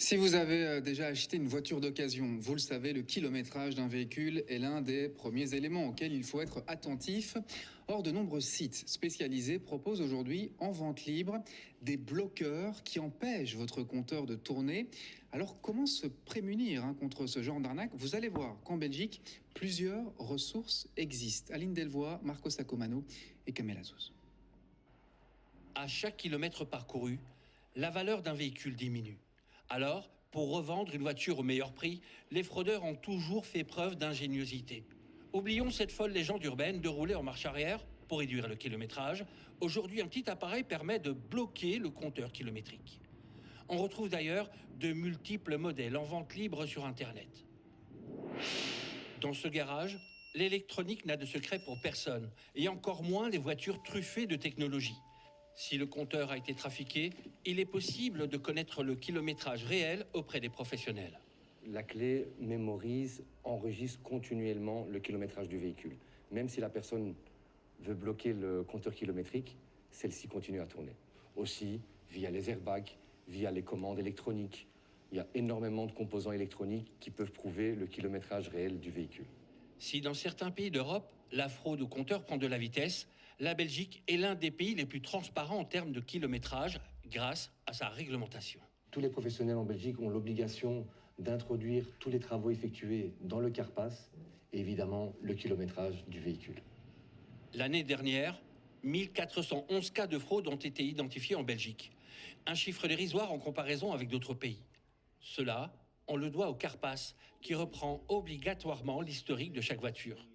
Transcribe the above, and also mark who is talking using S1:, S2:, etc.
S1: Si vous avez déjà acheté une voiture d'occasion, vous le savez, le kilométrage d'un véhicule est l'un des premiers éléments auxquels il faut être attentif. Or, de nombreux sites spécialisés proposent aujourd'hui en vente libre des bloqueurs qui empêchent votre compteur de tourner. Alors, comment se prémunir contre ce genre d'arnaque? Vous allez voir qu'en Belgique, plusieurs ressources existent. Aline Delvoye, Marco Sacomano et Kamel Azouz.
S2: À chaque kilomètre parcouru, la valeur d'un véhicule diminue. Alors, pour revendre une voiture au meilleur prix, les fraudeurs ont toujours fait preuve d'ingéniosité. Oublions cette folle légende urbaine de rouler en marche arrière pour réduire le kilométrage. Aujourd'hui, un petit appareil permet de bloquer le compteur kilométrique. On retrouve d'ailleurs de multiples modèles en vente libre sur Internet. Dans ce garage, l'électronique n'a de secret pour personne, et encore moins les voitures truffées de technologie. Si le compteur a été trafiqué, il est possible de connaître le kilométrage réel auprès des professionnels.
S3: La clé mémorise, enregistre continuellement le kilométrage du véhicule. Même si la personne veut bloquer le compteur kilométrique, celle-ci continue à tourner. Aussi, via les airbags, via les commandes électroniques, il y a énormément de composants électroniques qui peuvent prouver le kilométrage réel du véhicule.
S2: Si dans certains pays d'Europe, la fraude au compteur prend de la vitesse, la Belgique est l'un des pays les plus transparents en termes de kilométrage grâce à sa réglementation.
S3: Tous les professionnels en Belgique ont l'obligation d'introduire tous les travaux effectués dans le CARPAS et évidemment le kilométrage du véhicule.
S2: L'année dernière, 1411 cas de fraude ont été identifiés en Belgique. Un chiffre dérisoire en comparaison avec d'autres pays. Cela, on le doit au CARPAS, qui reprend obligatoirement l'historique de chaque voiture.